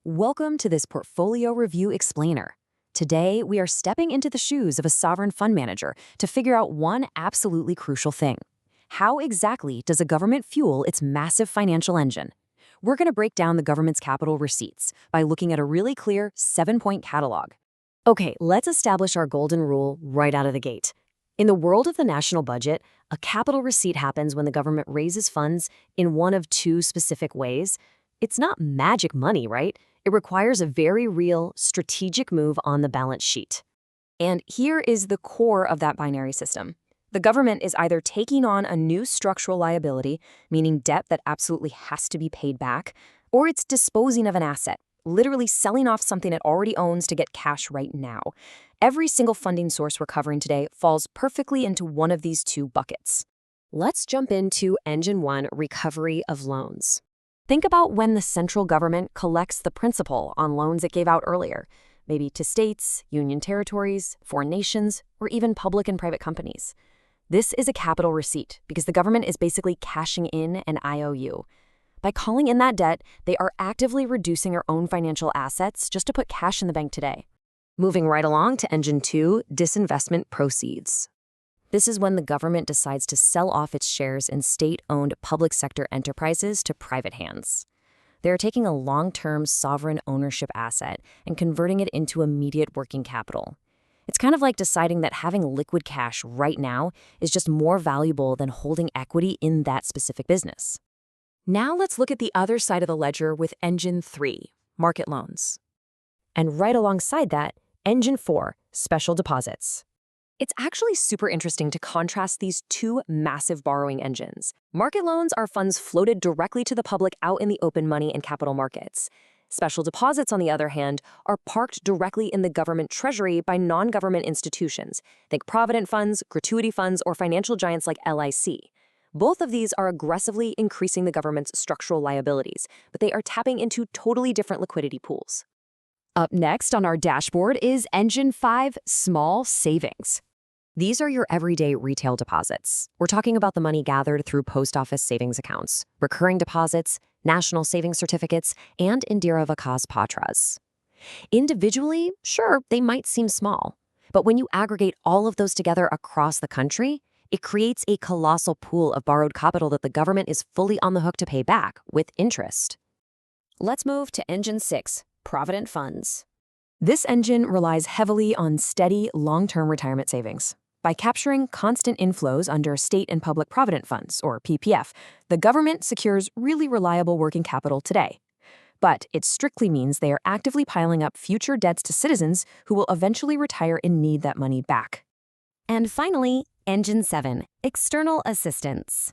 Welcome to this Portfolio Review Explainer. Today, we are stepping into the shoes of a sovereign fund manager to figure out one absolutely crucial thing. How exactly does a government fuel its massive financial engine? We're going to break down the government's capital receipts by looking at a really clear 7-point catalog. Okay, let's establish our golden rule right out of the gate. In the world of the national budget, a capital receipt happens when the government raises funds in one of two specific ways. It's not magic money, right? It requires a very real, strategic move on the balance sheet. And here is the core of that binary system. The government is either taking on a new structural liability, meaning debt that absolutely has to be paid back, or it's disposing of an asset, literally selling off something it already owns to get cash right now. Every single funding source we're covering today falls perfectly into one of these two buckets. Let's jump into Engine 1, recovery of loans. Think about when the central government collects the principal on loans it gave out earlier, maybe to states, union territories, foreign nations, or even public and private companies. This is a capital receipt because the government is basically cashing in an IOU. By calling in that debt, they are actively reducing their own financial assets just to put cash in the bank today. Moving right along to Engine 2, disinvestment proceeds. This is when the government decides to sell off its shares in state-owned public sector enterprises to private hands. They're taking a long-term sovereign ownership asset and converting it into immediate working capital. It's kind of like deciding that having liquid cash right now is just more valuable than holding equity in that specific business. Now let's look at the other side of the ledger with Engine 3, market loans. And right alongside that, Engine 4, special deposits. It's actually super interesting to contrast these two massive borrowing engines. Market loans are funds floated directly to the public out in the open money and capital markets. Special deposits, on the other hand, are parked directly in the government treasury by non-government institutions. Think provident funds, gratuity funds, or financial giants like LIC. Both of these are aggressively increasing the government's structural liabilities, but they are tapping into totally different liquidity pools. Up next on our dashboard is Engine 5, small savings. These are your everyday retail deposits. We're talking about the money gathered through post office savings accounts, recurring deposits, national savings certificates, and Indira Vikas Patras. Individually, sure, they might seem small, but when you aggregate all of those together across the country, it creates a colossal pool of borrowed capital that the government is fully on the hook to pay back with interest. Let's move to Engine 6, provident funds. This engine relies heavily on steady, long-term retirement savings. By capturing constant inflows under state and public provident funds, or PPF, the government secures really reliable working capital today. But it strictly means they are actively piling up future debts to citizens who will eventually retire and need that money back. And finally, Engine 7, external assistance.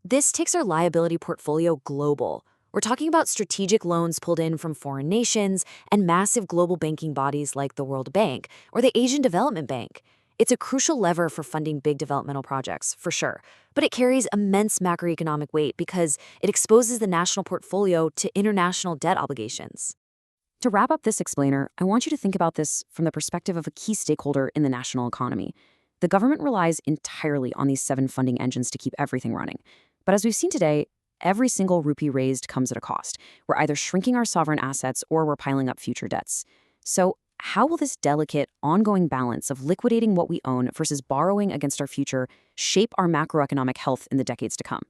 This takes our liability portfolio global. We're talking about strategic loans pulled in from foreign nations and massive global banking bodies like the World Bank or the Asian Development Bank. It's a crucial lever for funding big developmental projects, for sure, but it carries immense macroeconomic weight because it exposes the national portfolio to international debt obligations. To wrap up this explainer, I want you to think about this from the perspective of a key stakeholder in the national economy. The government relies entirely on these 7 funding engines to keep everything running. But as we've seen today, every single rupee raised comes at a cost. We're either shrinking our sovereign assets or we're piling up future debts. So how will this delicate, ongoing balance of liquidating what we own versus borrowing against our future shape our macroeconomic health in the decades to come?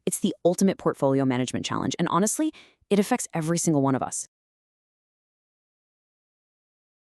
It's the ultimate portfolio management challenge, and honestly, it affects every single one of us.